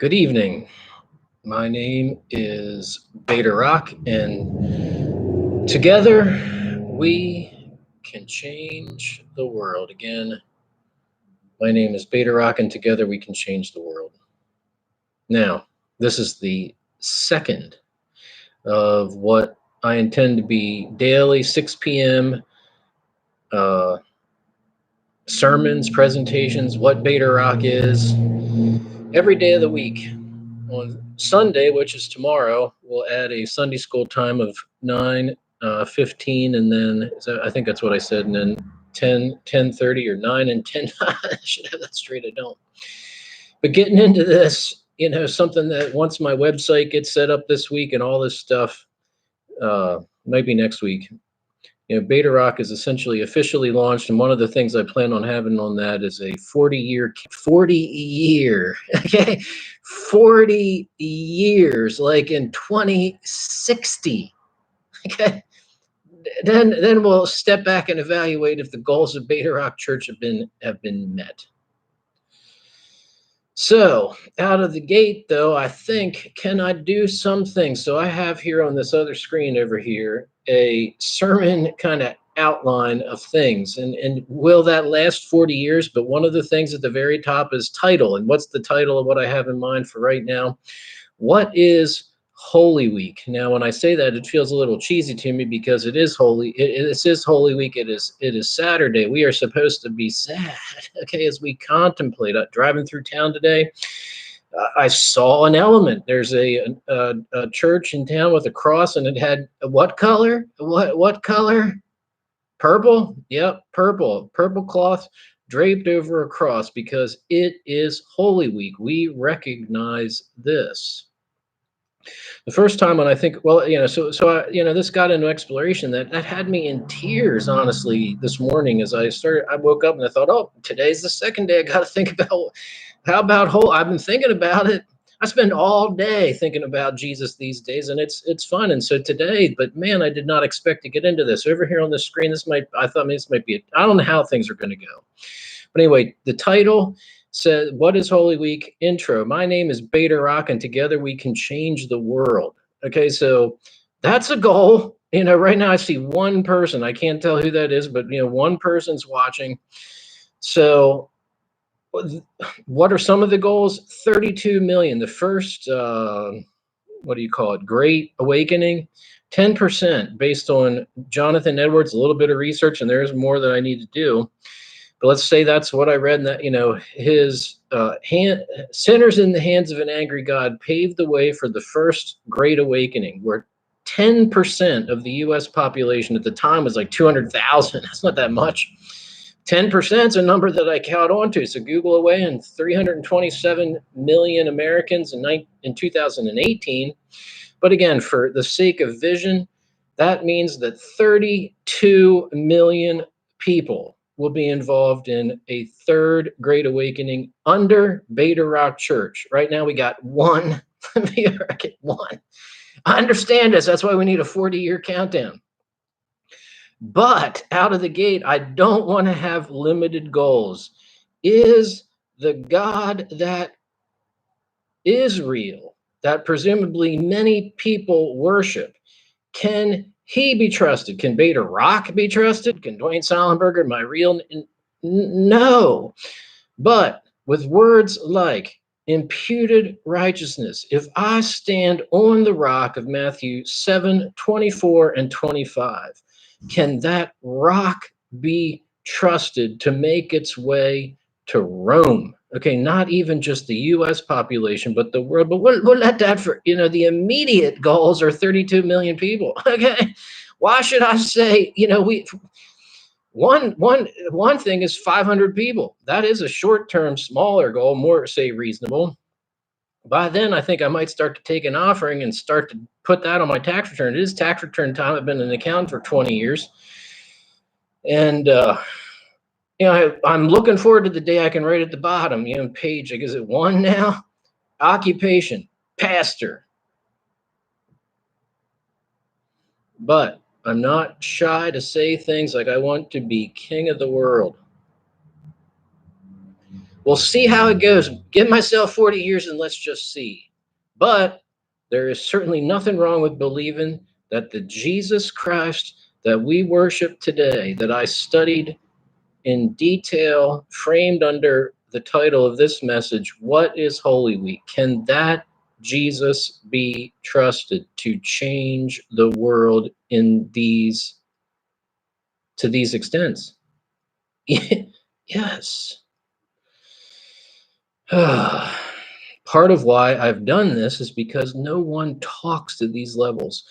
Good evening. My name is Beta Rock, and together we can change the world. Again, my name is Beta Rock, and together we can change the world. Now, this is the second of what I intend to be daily 6 p.m. Uh, sermons, presentations, what Beta Rock is, every day of the week. On Sunday, which is tomorrow, we'll add a Sunday school time of 9:15, and then I think that's what I said, and then 10:30 or 9 and 10. I should have that straight. I don't. But getting into this, something that once my website gets set up this week and all this stuff, might be next week. Beta Rock is essentially officially launched, and one of the things I plan on having on that is a 40 year, okay, 40 years, like in 2060, okay. Then we'll step back and evaluate if the goals of Beta Rock Church have been met. So out of the gate, though, I think, can I do something? So I have here on this other screen over here a sermon kind of outline of things. And will that last 40 years? But one of the things at the very top is title. And what's the title of what I have in mind for right now? What is Holy Week? Now, when I say that, it feels a little cheesy to me because it is Holy. This is Holy Week. It is Saturday. We are supposed to be sad, okay, as we contemplate. Driving through town today, I saw an element. There's a church in town with a cross, and it had what color? What color? Purple. Yep, purple. Purple cloth draped over a cross because it is Holy Week. We recognize this. The first time when I think, well, this got into exploration that had me in tears, honestly, this morning as I woke up and I thought, oh, today's the second day I got to think about how about I've been thinking about it. I spend all day thinking about Jesus these days, and it's fun. And so today, but man, I did not expect to get into this. Over here on the screen, I thought this might be, I don't know how things are going to go. But anyway, the title says, what is Holy Week? Intro. My name is Beta Rock, and together we can change the world. Okay, so that's a goal. Right now I see one person. I can't tell who that is, but one person's watching. So what are some of the goals? 32 million. The first, what do you call it? Great Awakening. 10% based on Jonathan Edwards, a little bit of research, and there's more that I need to do. But let's say that's what I read, and that his sinners in the hands of an angry God paved the way for the first Great Awakening, where 10% of the U.S. population at the time was like 200,000. That's not that much. 10% is a number that I count on to. So Google away, and 327 million Americans in 2018. But again, for the sake of vision, that means that 32 million people will be involved in a third Great Awakening under Beta Rock Church. Right now, we got one. One. I understand this. That's why we need a 40-year countdown. But out of the gate, I don't want to have limited goals. Is the God that is real, that presumably many people worship, can he be trusted? Can Beta Rock be trusted? Can Dwayne Sollenberger, my real? No. But with words like imputed righteousness, if I stand on the rock of Matthew 7:24 and 25, can that rock be trusted to make its way to Rome? Okay, not even just the U.S. population, but the world. But we'll let that for, the immediate goals are 32 million people. Okay, why should I say, one thing is 500 people. That is a short-term, smaller goal, more, say, reasonable. By then, I think I might start to take an offering and start to put that on my tax return. It is tax return time. I've been an accountant for 20 years. And, I'm looking forward to the day I can write at the bottom, page, is it 1 now? Occupation, pastor. But I'm not shy to say things like I want to be king of the world. We'll see how it goes. Give myself 40 years and let's just see. But there is certainly nothing wrong with believing that the Jesus Christ that we worship today, that I studied in detail, framed under the title of this message, What is Holy Week? Can that Jesus be trusted to change the world in these to these extents? Yes. Part of why I've done this is because no one talks to these levels.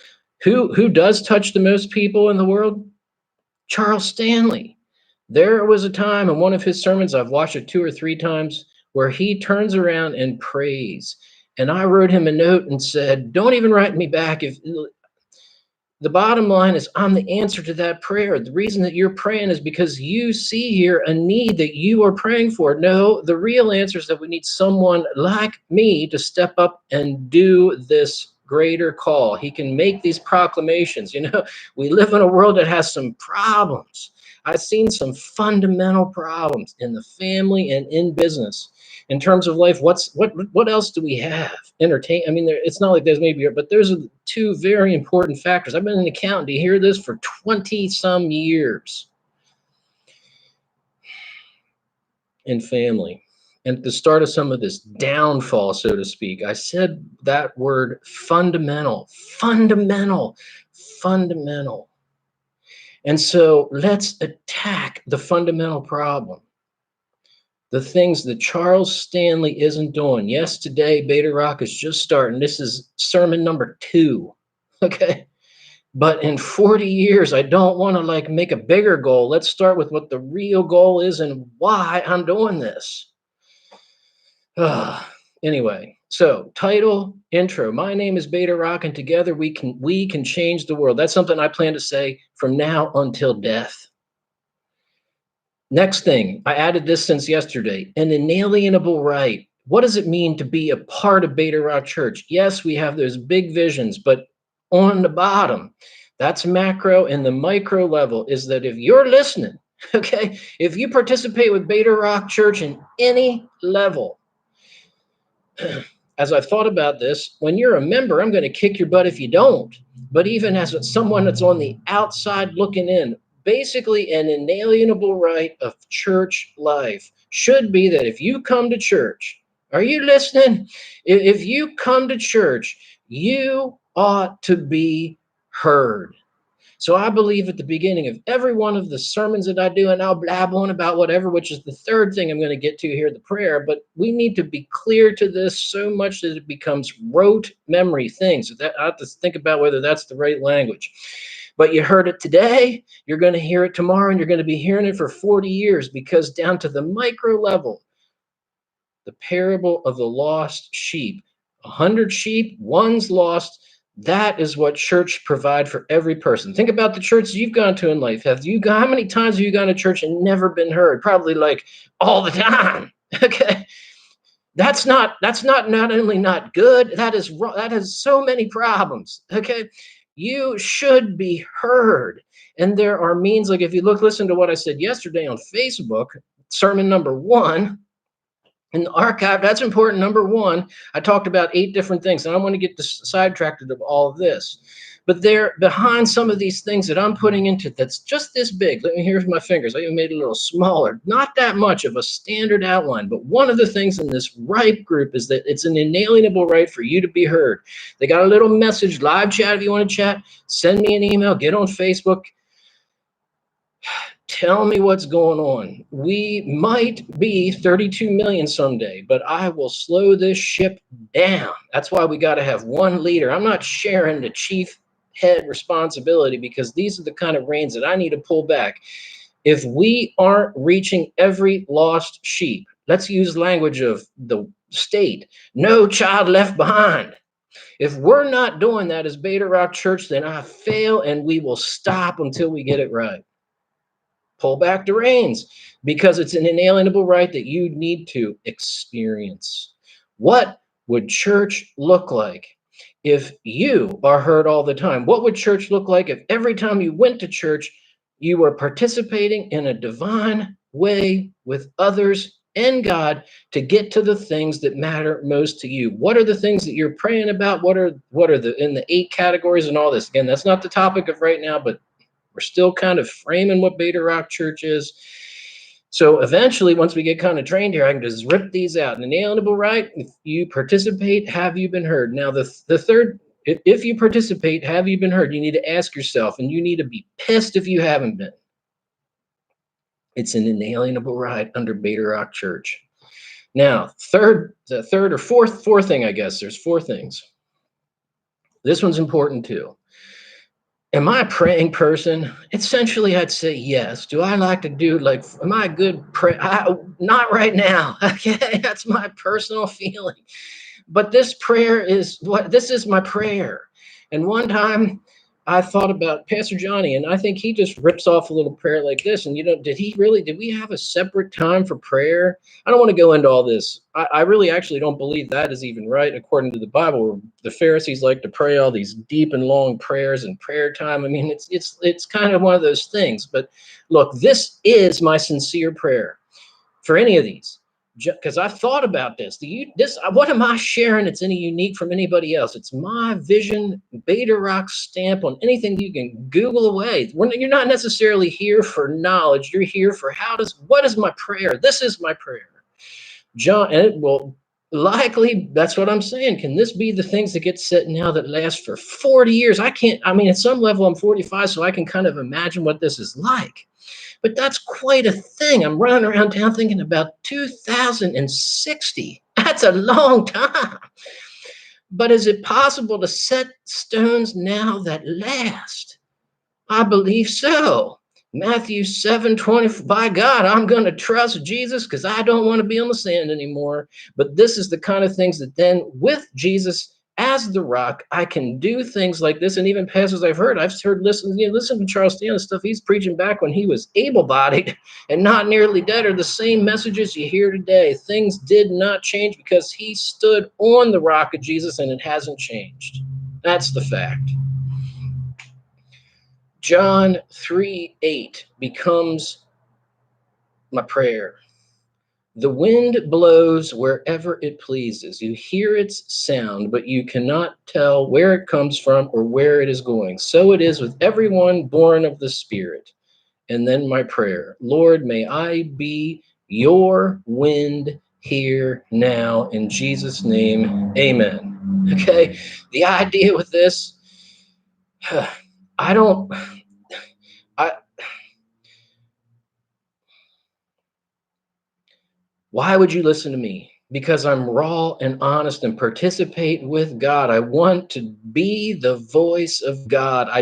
Who does touch the most people in the world? Charles Stanley. There was a time in one of his sermons, I've watched it 2 or 3 times, where he turns around and prays. And I wrote him a note and said, don't even write me back. If the bottom line is, I'm the answer to that prayer. The reason that you're praying is because you see here a need that you are praying for. No, the real answer is that we need someone like me to step up and do this greater call. He can make these proclamations. We live in a world that has some problems. I've seen some fundamental problems in the family and in business. In terms of life, what else do we have? Entertain. I mean, it's not like there's maybe, but there's 2 very important factors. I've been an accountant. Do you hear this? For 20 some years in family. And at the start of some of this downfall, so to speak, I said that word fundamental, fundamental, fundamental. And so let's attack the fundamental problem. The things that Charles Stanley isn't doing. Yes, today Beta Rock is just starting. This is sermon number 2. Okay. But in 40 years, I don't want to make a bigger goal. Let's start with what the real goal is and why I'm doing this. Anyway, so title, intro. My name is Beta Rock, and together we can change the world. That's something I plan to say from now until death. Next thing, I added this since yesterday, an inalienable right. What does it mean to be a part of Beta Rock Church? Yes, we have those big visions, but on the bottom, that's macro, and the micro level is that if you're listening, okay, if you participate with Beta Rock Church in any level, as I thought about this, when you're a member, I'm going to kick your butt if you don't. But even as someone that's on the outside looking in, basically an inalienable right of church life should be that if you come to church, are you listening? If you come to church, you ought to be heard. So I believe at the beginning of every one of the sermons that I do, and I'll blab on about whatever, which is the third thing I'm going to get to here, the prayer, but we need to be clear to this so much that it becomes rote memory things. I have to think about whether that's the right language. But you heard it today, you're going to hear it tomorrow, and you're going to be hearing it for 40 years, because down to the micro level, the parable of the lost sheep, 100 sheep, one's lost. That is what church provide for every person. Think about the churches you've gone to in life. How many times have you gone to church and never been heard? Probably all the time. Okay. That's not only not good, that has so many problems. Okay. You should be heard. And there are means, like if you listen to what I said yesterday on Facebook, sermon number 1, in the archive, that's important. Number 1, I talked about 8 different things, and I don't want to get sidetracked of all of this. But there, behind some of these things that I'm putting into that's just this big. Here's my fingers. I even made it a little smaller. Not that much of a standard outline. But one of the things in this RIPE group is that it's an inalienable right for you to be heard. They got a little message, live chat if you want to chat. Send me an email. Get on Facebook. Tell me what's going on. We might be 32 million someday, but I will slow this ship down. That's why we got to have one leader. I'm not sharing the chief head responsibility, because these are the kind of reins that I need to pull back. If we aren't reaching every lost sheep, let's use language of the state, no child left behind. If we're not doing that as Beta Rock Church, then I fail, and we will stop until we get it right. Pull back the reins, because it's an inalienable right that you need to experience. What would church look like if you are heard all the time? What would church look like if every time you went to church, you were participating in a divine way with others and God to get to the things that matter most to you. What are the things that you're praying about? What are the in the 8 categories and all this? Again, that's not the topic of right now, but we're still kind of framing what Beta Rock Church is. So eventually, once we get kind of trained here, I can just rip these out. An inalienable right, if you participate, have you been heard? Now, the third, if you participate, have you been heard? You need to ask yourself, and you need to be pissed if you haven't been. It's an inalienable right under Beta Rock Church. Now, the third or fourth thing, I guess, there's 4 things. This one's important too. Am I a praying person? Essentially, I'd say yes. Do I like to do am I a good not right now. Okay, that's my personal feeling. But this is my prayer. And one time I thought about Pastor Johnny, and I think he just rips off a little prayer like this. And did we have a separate time for prayer? I don't want to go into all this. I really actually don't believe that is even right according to the Bible, where the Pharisees like to pray all these deep and long prayers and prayer time. I mean, it's kind of one of those things. But look, this is my sincere prayer for any of these. Because I've thought about this. What am I sharing that's any unique from anybody else? It's my vision, Beta Rock stamp on anything you can Google away. You're not necessarily here for knowledge. You're here for what is my prayer? This is my prayer. John, and it will likely, that's what I'm saying. Can this be the things that get said now that last for 40 years? At some level, I'm 45, so I can kind of imagine what this is like. But that's quite a thing. I'm running around town thinking about 2060. That's a long time. But is it possible to set stones now that last? I believe so. Matthew 7:20, by God, I'm going to trust Jesus because I don't want to be on the sand anymore. But this is the kind of things that then with Jesus as the rock, I can do things like this. And even pastors I've heard listen to Charles Stanley stuff he's preaching back when he was able-bodied and not nearly dead are the same messages you hear today. Things did not change because he stood on the rock of Jesus and it hasn't changed. That's the fact. John 3:8 becomes my prayer. The wind blows wherever it pleases. You hear its sound, but you cannot tell where it comes from or where it is going. So it is with everyone born of the Spirit. And then my prayer, Lord, may I be your wind here now in Jesus' name. Amen. Okay. The idea with this, why would you listen to me? Because I'm raw and honest and participate with God. I want to be the voice of God. I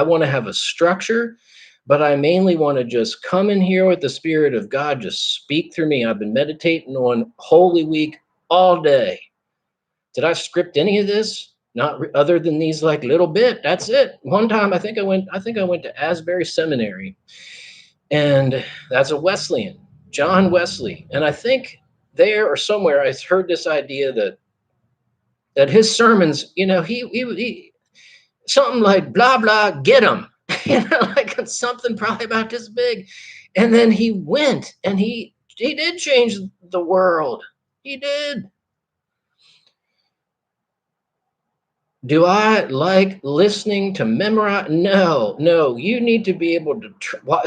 want to have a structure, but I mainly want to just come in here with the Spirit of God, just speak through me. I've been meditating on Holy Week all day. Did I script any of this? Not other than these little bit. That's it. One time I think I went to Asbury Seminary, and that's a Wesleyan. John Wesley. And I think there or somewhere I heard this idea that his sermons, he something like blah blah get him, like something probably about this big. And then he went and he did change the world. He did. Do I like listening to memorize? No. You need to be able to.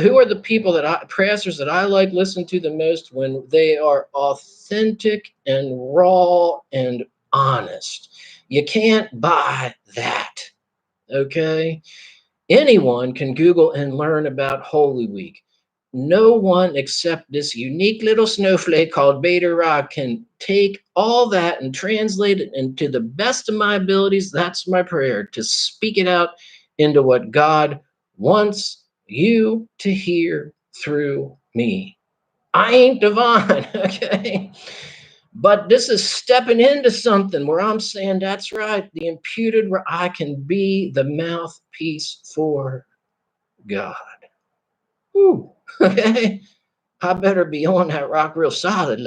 Who are the people pastors that I like listening to the most when they are authentic and raw and honest? You can't buy that. Okay. Anyone can Google and learn about Holy Week. No one except this unique little snowflake called Beta Rock can take all that and translate it into the best of my abilities. That's my prayer, to speak it out into what God wants you to hear through me. I ain't divine, okay? But this is stepping into something where I'm saying, that's right, the imputed, where I can be the mouthpiece for God. Ooh, okay? I better be on that rock real solid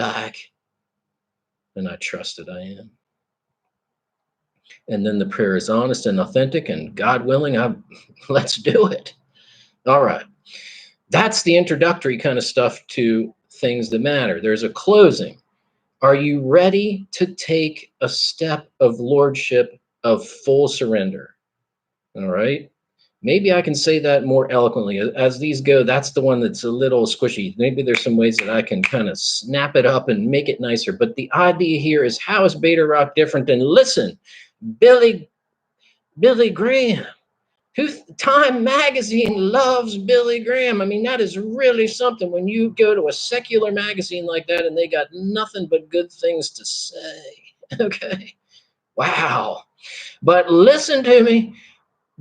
and I trust that I am. And then the prayer is honest and authentic, and God willing, let's do it. All right. That's the introductory kind of stuff to things that matter. There's a closing. Are you ready to take a step of lordship, of full surrender? All right. Maybe I can say that more eloquently. As these go, that's the one that's a little squishy. Maybe there's some ways that I can kind of snap it up and make it nicer. But the idea here is, how is Beta Rock different? And listen, Billy Graham, who Time Magazine loves Billy Graham. I mean, that is really something when you go to a secular magazine like that and they got nothing but good things to say. Okay. Wow. But listen to me.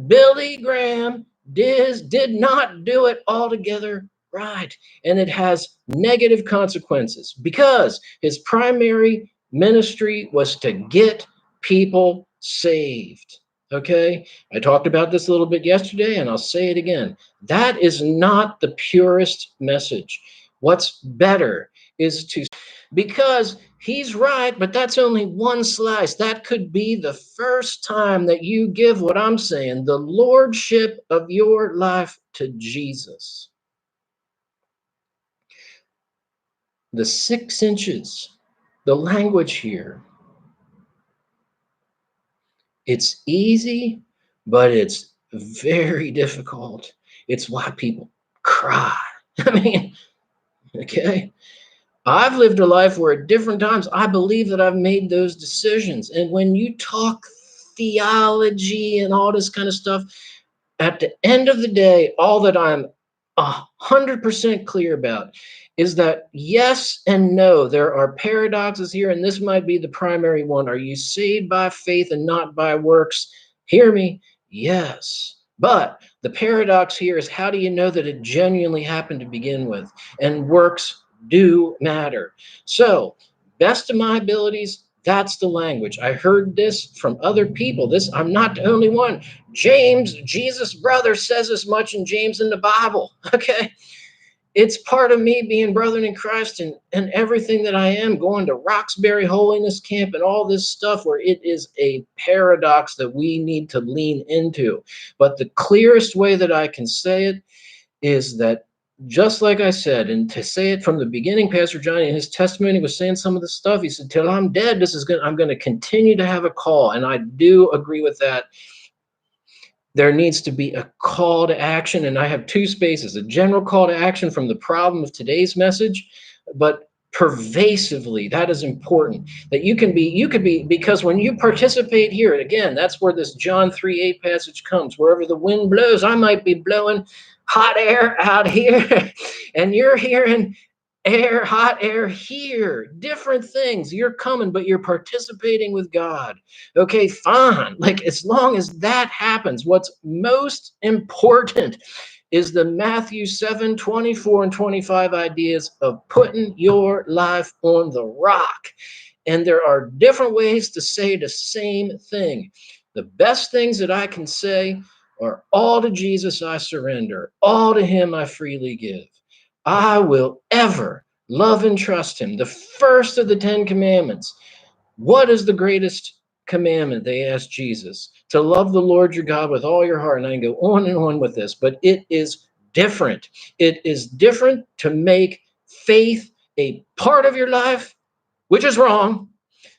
Billy Graham did not do it altogether right. And it has negative consequences because his primary ministry was to get people saved. Okay. I talked about this a little bit yesterday and I'll say it again. That is not the purest message. What's better is to, because he's right, but that's only one slice. That could be the first time that you give what I'm saying, the lordship of your life to Jesus. The 6 inches, the language here, it's easy, but it's very difficult. It's why people cry. I mean, okay. I've lived a life where at different times I believe that I've made those decisions. And when you talk theology and all this kind of stuff, at the end of the day, all that I'm 100% clear about is that yes and no, there are paradoxes here, and this might be the primary one. Are you saved by faith and not by works? Hear me? Yes. But the paradox here is, how do you know that it genuinely happened to begin with? And works do matter. So, best of my abilities, that's the language. I heard this from other people. I'm not the only one. James, Jesus' brother, says as much in James in the Bible. Okay. It's part of me being brethren in Christ and everything that I am, going to Roxbury Holiness Camp and all this stuff, where it is a paradox that we need to lean into. But the clearest way that I can say it is that, just like I said, and to say it from the beginning, Pastor Johnny in his testimony was saying some of the stuff. He said, till I'm dead, I'm going to continue to have a call. And I do agree with that. There needs to be a call to action. And I have 2 spaces, a general call to action from the problem of today's message, but pervasively, that is important, that you could be, because when you participate here, again, that's where this John 3:8 passage comes. Wherever the wind blows, I might be blowing hot air out here and you're hearing hot air here, different things. You're coming, but you're participating with God. Okay, fine. Like, as long as that happens, what's most important is the Matthew 7:24 and 25 ideas of putting your life on the rock. And there are different ways to say the same thing. The best things that I can say are, all to Jesus I surrender, all to him I freely give. I will ever love and trust him. The first of the 10 commandments. What is the greatest commandment? They asked Jesus. To love the Lord your God with all your heart. And I can go on and on with this, but it is different. It is different to make faith a part of your life, which is wrong,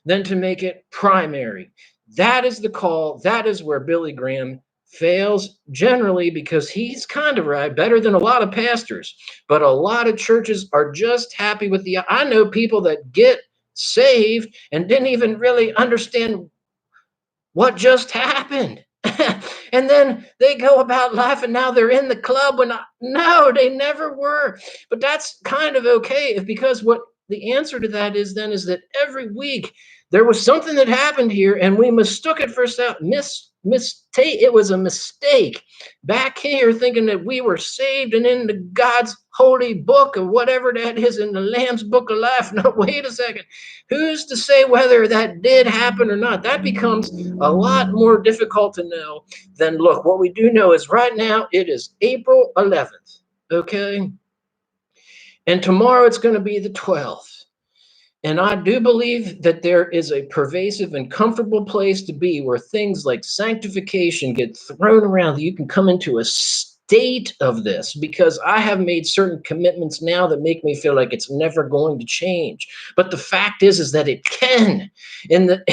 than to make it primary. That is the call. That is where Billy Graham fails generally, because he's kind of right, better than a lot of pastors. But a lot of churches are just happy with I know people that get saved and didn't even really understand what just happened. And then they go about life and now they're in the club no, they never were. But that's kind of okay, because what the answer to that is then is that every week there was something that happened here and we mistook it for mistake. It was a mistake back here, thinking that we were saved and in God's holy book, or whatever that is, in the Lamb's book of life. No, wait a second. Who's to say whether that did happen or not? That becomes a lot more difficult to know than, look, what we do know is right now it is April 11th. Okay. And tomorrow it's going to be the 12th. And I do believe that there is a pervasive and comfortable place to be, where things like sanctification get thrown around. You can come into a state of this because I have made certain commitments now that make me feel like it's never going to change. But the fact is that it can. And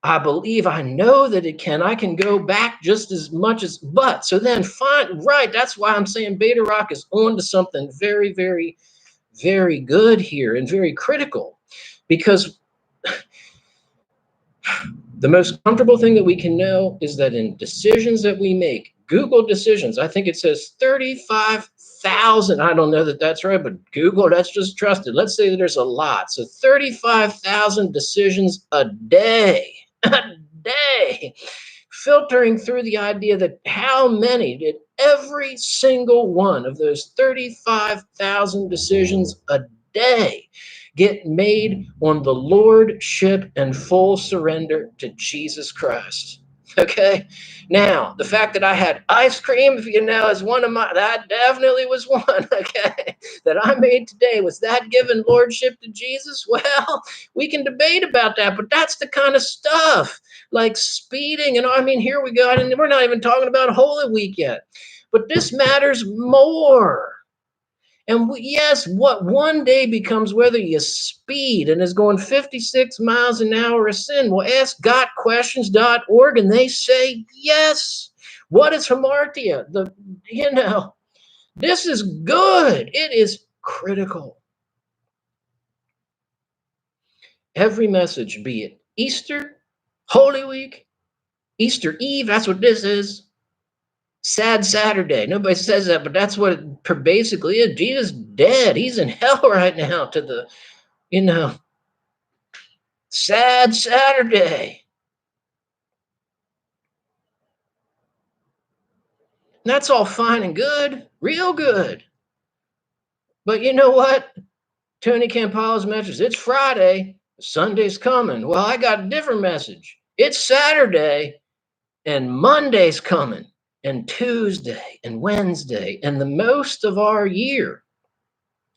I believe, I know that it can. I can go back just as much as, but so then fine, right. That's why I'm saying Beta Rock is on to something very, very, very good here and very critical, because the most comfortable thing that we can know is that in decisions that we make, Google decisions, I think it says 35,000. I don't know that that's right, but Google, that's just trusted. Let's say that there's a lot. So 35,000 decisions a day, a day, filtering through the idea that how many did every single one of those 35,000 decisions a day get made on the lordship and full surrender to Jesus Christ. Okay. Now, the fact that I had ice cream, is one of my, that definitely was one, okay, that I made today. Was that giving lordship to Jesus? Well, we can debate about that, but that's the kind of stuff like speeding. And I mean, here we go. And we're not even talking about Holy Week yet, but this matters more. And yes, what one day becomes whether you speed and is going 56 miles an hour a sin. Well, ask gotquestions.org and they say yes. What is hamartia? This is good. It is critical. Every message, be it Easter, Holy Week, Easter Eve, that's what this is. Sad Saturday. Nobody says that, but that's what it basically is. Jesus dead. He's in hell right now to the, sad Saturday. And that's all fine and good, real good. But you know what? Tony Campolo's message, it's Friday, Sunday's coming. Well, I got a different message. It's Saturday and Monday's coming, and Tuesday and Wednesday, and the most of our year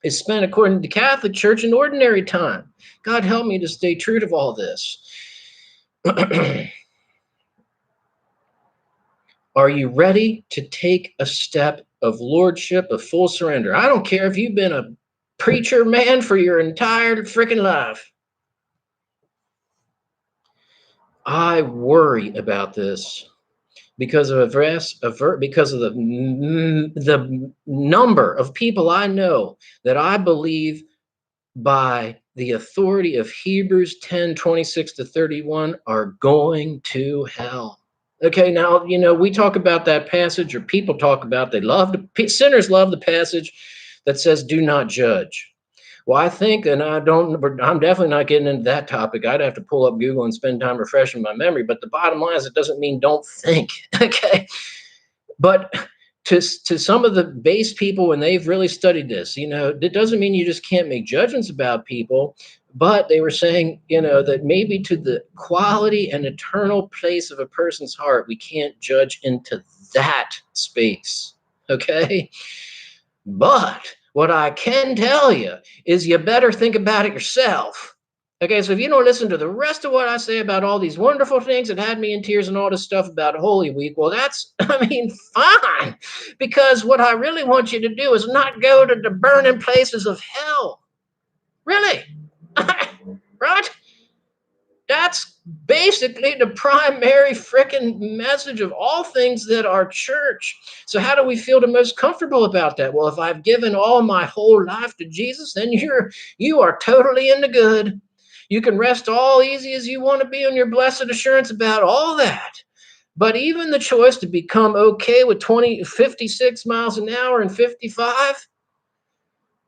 is spent according to the Catholic Church in ordinary time. God help me to stay true to all this. Are you ready to take a step of lordship, of full surrender? I don't care if you've been a preacher man for your entire freaking life. I worry about this because of the number of people I know that I believe by the authority of Hebrews 10:26-31 are going to hell. Okay, now, we talk about that passage, or people talk about, sinners love the passage that says, do not judge. Well, I think, and I'm definitely not getting into that topic. I'd have to pull up Google and spend time refreshing my memory. But the bottom line is, it doesn't mean don't think. Okay. But to some of the base people, when they've really studied this, it doesn't mean you just can't make judgments about people. But they were saying, that maybe to the quality and eternal place of a person's heart, we can't judge into that space. Okay. But what I can tell you is you better think about it yourself. Okay, so if you don't listen to the rest of what I say about all these wonderful things that had me in tears and all this stuff about Holy Week, well, that's, fine. Because what I really want you to do is not go to the burning places of hell. Really? Right? That's basically the primary freaking message of all things that are church. So how do we feel the most comfortable about that? Well, if I've given all my whole life to Jesus, then you are totally in the good. You can rest all easy as you want to be on your blessed assurance about all that. But even the choice to become okay with 56 miles an hour and 55,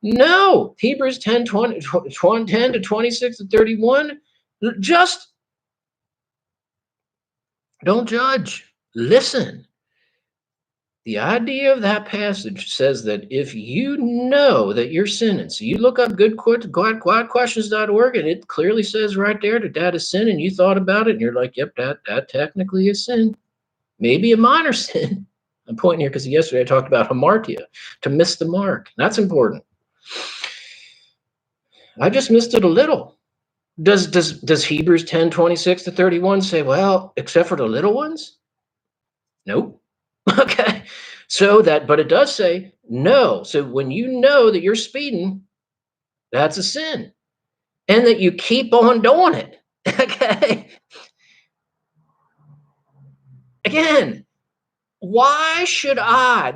no. Hebrews 10:26-31, just don't judge. Listen. The idea of that passage says that if you know that you're sinning, so you look up gotquestions.org, and it clearly says right there that is sin, and you thought about it, and you're like, yep, that technically is sin. Maybe a minor sin. I'm pointing here because yesterday I talked about hamartia, to miss the mark. That's important. I just missed it a little. Does Hebrews 10:26-31 say, well, except for the little ones? Nope. Okay. So that, but it does say no. So when you know that you're speeding, that's a sin, and that you keep on doing it. Okay. Again, why should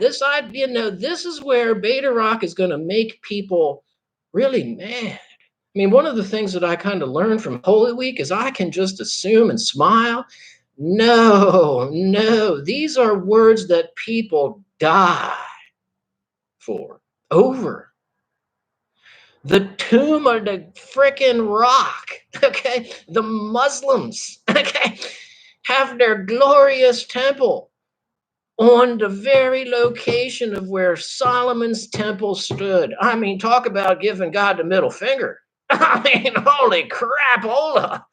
this is where Beta Rock is going to make people really mad. I mean, one of the things that I kind of learned from Holy Week is I can just assume and smile. No, no, these are words that people die for over. The tomb of the freaking rock, okay? The Muslims, okay, have their glorious temple on the very location of where Solomon's temple stood. I mean, talk about giving God the middle finger. I mean, holy crap, hola.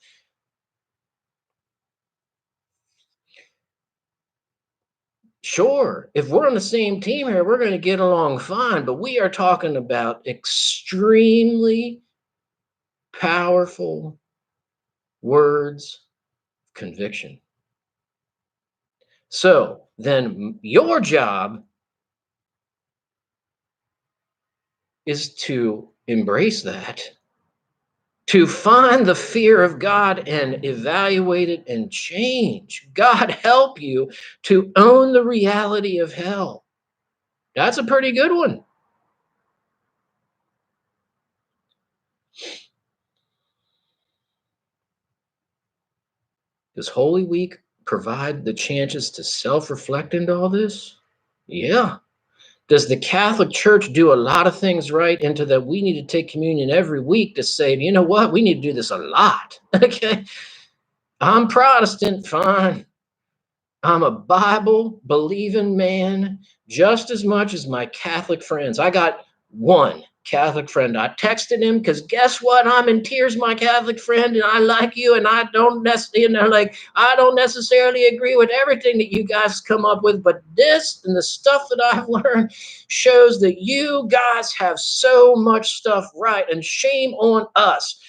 Sure, if we're on the same team here, we're going to get along fine, but we are talking about extremely powerful words of conviction. So then your job is to embrace that, to find the fear of God and evaluate it and change. God help you to own the reality of hell. That's a pretty good one. Does Holy Week provide the chances to self-reflect into all this? Yeah. Does the Catholic Church do a lot of things right into that we need to take communion every week to say, you know what, we need to do this a lot? Okay. I'm Protestant, fine. I'm a Bible believing man just as much as my Catholic friends. I got one Catholic friend. I texted him because guess what? I'm in tears, my Catholic friend, and I like you, and I don't necessarily, I don't necessarily agree with everything that you guys come up with, but this and the stuff that I've learned shows that you guys have so much stuff right, and shame on us,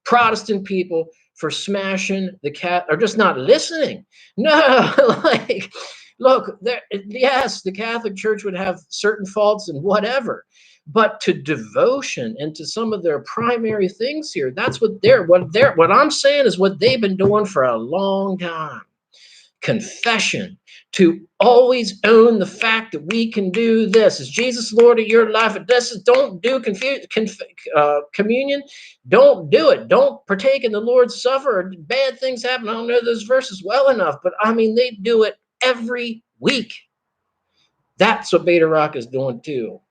Protestant people, for smashing the cat or just not listening. No, like, look, there, yes, the Catholic Church would have certain faults and whatever, but to devotion and to some of their primary things here, that's what I'm saying is what they've been doing for a long time. Confession, to always own the fact that we can do this. Is Jesus Lord of your life? This is, don't do communion. Don't do it. Don't partake in the Lord's Supper. Bad things happen. I don't know those verses well enough, but I mean, they do it every week. That's what Beta Rock is doing too.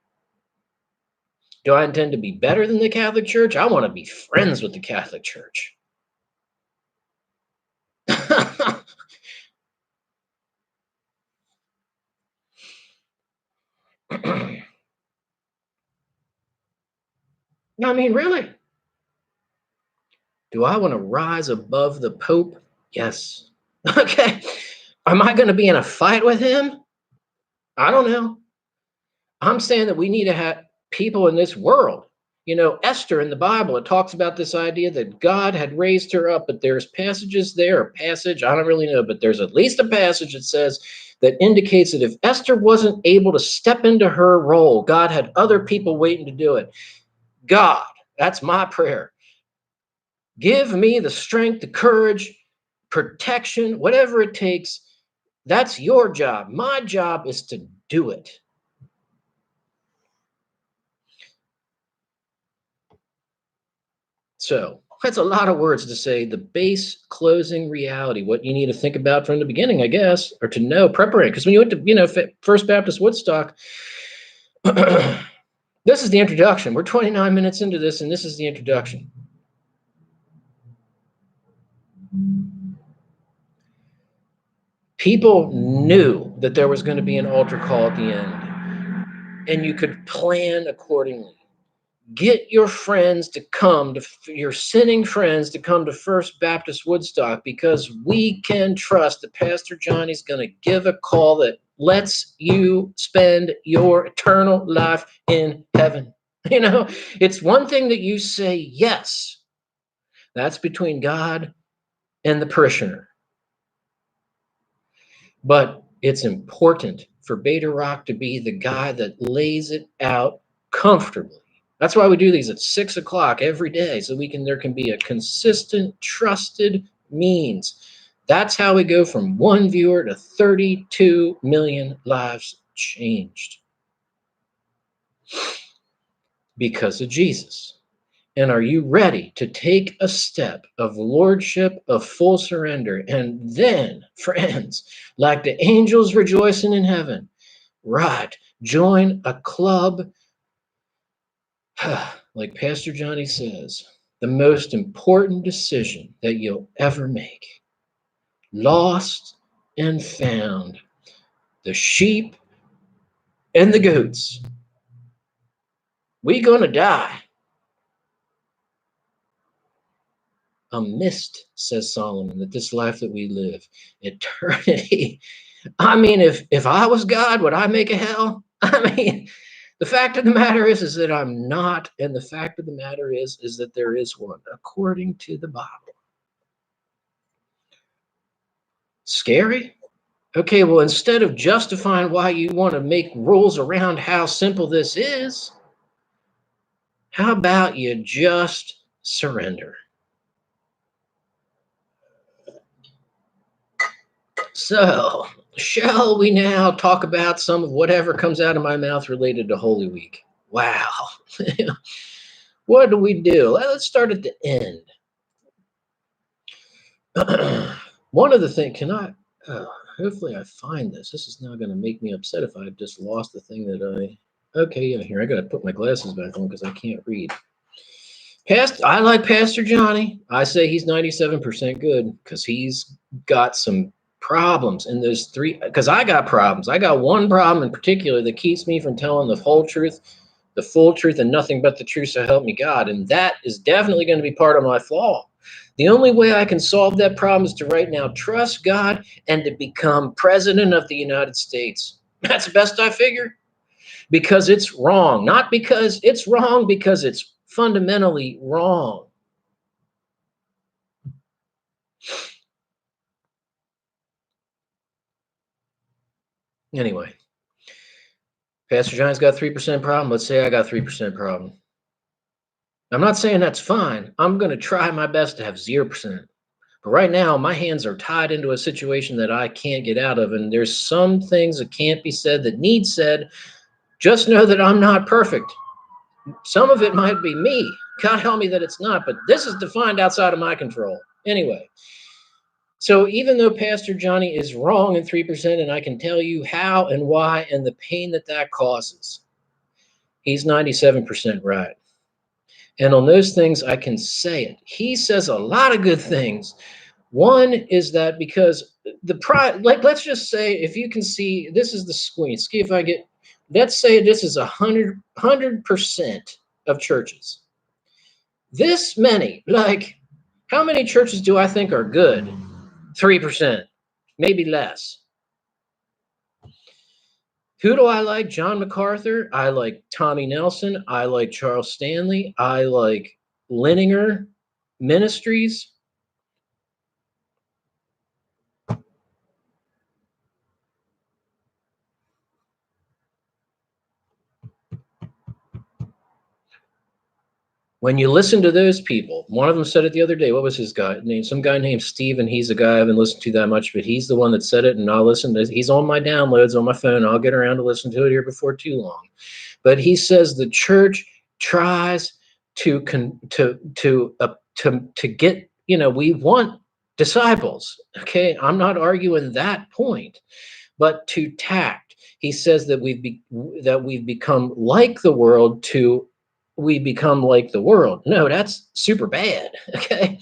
Do I intend to be better than the Catholic Church? I want to be friends with the Catholic Church. I mean, really? Do I want to rise above the Pope? Yes. Okay. Am I going to be in a fight with him? I don't know. I'm saying that we need to have people in this world. You know, Esther in the Bible, it talks about this idea that God had raised her up, but there's passages there, a passage, I don't really know, but there's at least a passage that says that indicates that if Esther wasn't able to step into her role, God had other people waiting to do it. God, that's my prayer. Give me the strength, the courage, protection, whatever it takes. That's your job. My job is to do it. So that's a lot of words to say. The base closing reality, what you need to think about from the beginning, I guess, or to know, preparing. Because when you went to, First Baptist Woodstock, this is the introduction. We're 29 minutes into this, and this is the introduction. People knew that there was going to be an altar call at the end, and you could plan accordingly. Get your friends to come to your sinning friends to come to First Baptist Woodstock, because we can trust that Pastor Johnny's going to give a call that lets you spend your eternal life in heaven. It's one thing that you say yes. That's between God and the parishioner. But it's important for Beta Rock to be the guy that lays it out comfortably. That's why we do these at 6 o'clock every day, so there can be a consistent, trusted means. That's how we go from 1 viewer to 32 million lives changed because of Jesus. And are you ready to take a step of lordship, of full surrender? And then, friends, like the angels rejoicing in heaven, right, join a club. Like Pastor Johnny says, the most important decision that you'll ever make. Lost and found, the sheep and the goats. We gonna die. A mist, says Solomon, that this life that we live, eternity. I mean, if I was God, would I make a hell? I mean, the fact of the matter is that I'm not, and the fact of the matter is that there is one, according to the Bible. Scary? Okay, well, instead of justifying why you want to make rules around how simple this is, how about you just surrender? So, shall we now talk about some of whatever comes out of my mouth related to Holy Week? Wow. What do we do? Let's start at the end. One of the things, hopefully I find this. This is now going to make me upset if I've just lost the thing that okay, yeah, here, I got to put my glasses back on because I can't read. I like Pastor Johnny. I say he's 97% good because he's got some problems in those three, because I got problems. I got one problem in particular that keeps me from telling the whole truth, the full truth, and nothing but the truth, so help me God. And that is definitely going to be part of my flaw. The only way I can solve that problem is to right now trust God and to become president of the United States. That's the best I figure. Because it's wrong. Not because it's wrong, because it's fundamentally wrong. Anyway, Pastor John's got 3% problem. Let's say I got 3% problem. I'm not saying that's fine. I'm going to try my best to have 0%. But right now, my hands are tied into a situation that I can't get out of. And there's some things that can't be said that need said. Just know that I'm not perfect. Some of it might be me. God help me that it's not. But this is defined outside of my control. Anyway. So even though Pastor Johnny is wrong in 3%, and I can tell you how and why and the pain that causes, he's 97% right. And on those things, I can say it. He says a lot of good things. One is that because let's just say, if you can see, this is the screen. See if I get, let's say this is 100% of churches. This many, like, how many churches do I think are good? 3%, maybe less. Who do I like? John MacArthur. I like Tommy Nelson. I like Charles Stanley. I like Linear Ministries. When you listen to those people, one of them said it the other day. What was his guy name? Some guy named Steve, and he's a guy I haven't listened to that much, but he's the one that said it, and I'll listen to. He's on my downloads on my phone. I'll get around to listen to it here before too long. But he says the church tries to get, we want disciples. Okay, I'm not arguing that point, but to tact. He says that we've become like the world to we become like the world. No, that's super bad. Okay.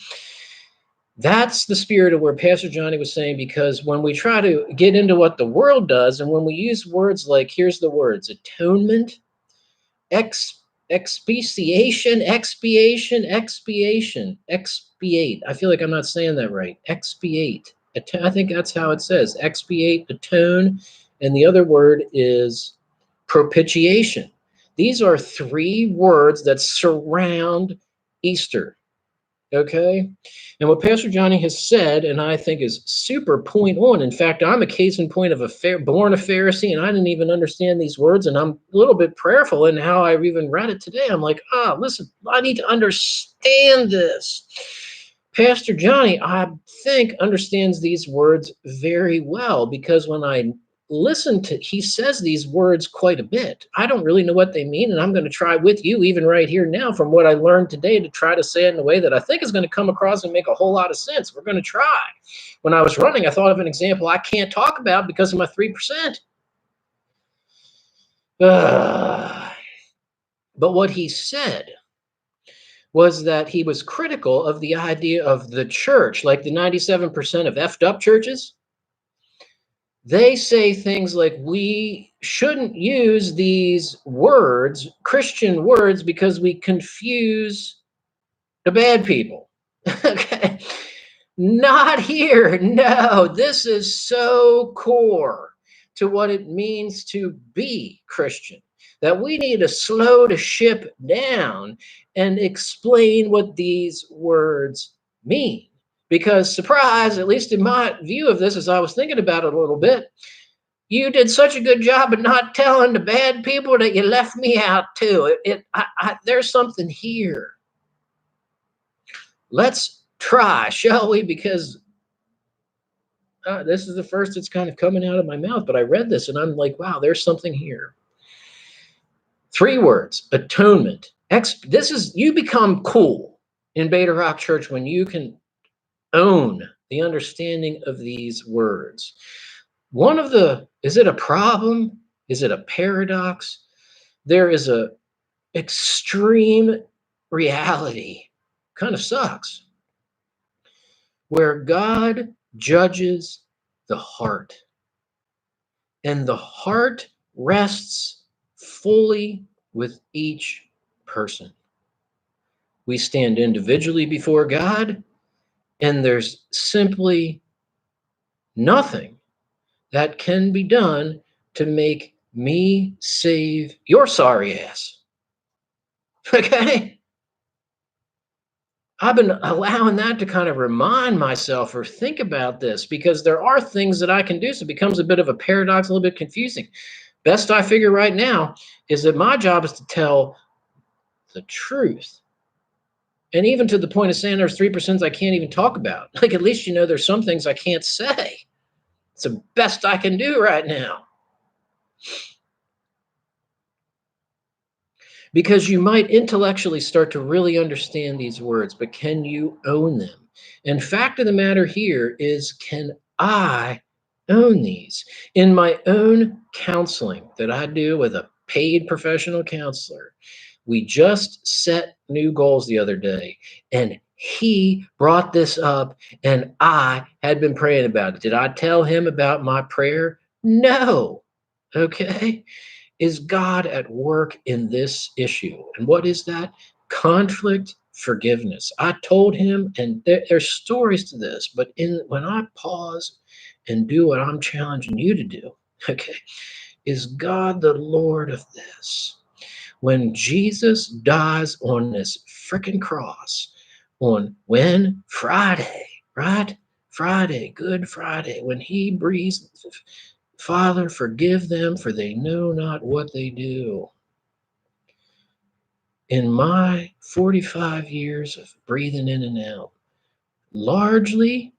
That's the spirit of where Pastor Johnny was saying, because when we try to get into what the world does, and when we use words like, here's the words, atonement, expiation, expiate. I feel like I'm not saying that right. Expiate. I think that's how it says. Expiate, atone, and the other word is propitiation. These are three words that surround Easter. Okay. And what Pastor Johnny has said, and I think is super point on. In fact, I'm a case in point of born a Pharisee, and I didn't even understand these words. And I'm a little bit prayerful in how I even read it today. I'm like, listen, I need to understand this. Pastor Johnny, I think, understands these words very well because when I listen to, he says these words quite a bit. I don't really know what they mean, and I'm going to try with you, even right here now, from what I learned today, to try to say it in a way that I think is going to come across and make a whole lot of sense. We're going to try. When I was running, I thought of an example I can't talk about because of my 3%. But what he said was that he was critical of the idea of the church, like the 97% of effed up churches. They say things like, we shouldn't use these words, Christian words, because we confuse the bad people. Okay. Not here. No, this is so core to what it means to be Christian that we need to slow the ship down and explain what these words mean. Because, surprise, at least in my view of this, as I was thinking about it a little bit, you did such a good job of not telling the bad people that you left me out too. There's something here. Let's try, shall we? Because this is the first it's kind of coming out of my mouth, but I read this and I'm like, wow, there's something here. 3 words: atonement. This is, you become cool in Beta Rock Church when you can own the understanding of these words. Is it a problem? Is it a paradox? There is a extreme reality, kind of sucks, where God judges the heart. And the heart rests fully with each person. We stand individually before God, and there's simply nothing that can be done to make me save your sorry ass. Okay? I've been allowing that to kind of remind myself or think about this because there are things that I can do. So it becomes a bit of a paradox, a little bit confusing. Best I figure right now is that my job is to tell the truth. And even to the point of saying there's 3% I can't even talk about. Like, at least, there's some things I can't say. It's the best I can do right now. Because you might intellectually start to really understand these words, but can you own them? And fact of the matter here is, can I own these? In my own counseling that I do with a paid professional counselor, we just set new goals the other day, and he brought this up, and I had been praying about it. Did I tell him about my prayer? No. Okay. Is God at work in this issue? And what is that? Conflict forgiveness. I told him, and there's stories to this, but when I pause and do what I'm challenging you to do, okay, is God the Lord of this? When Jesus dies on this freaking cross on when? Friday, right? Friday, Good Friday, when he breathes, Father, forgive them, for they know not what they do. In my 45 years of breathing in and out, largely,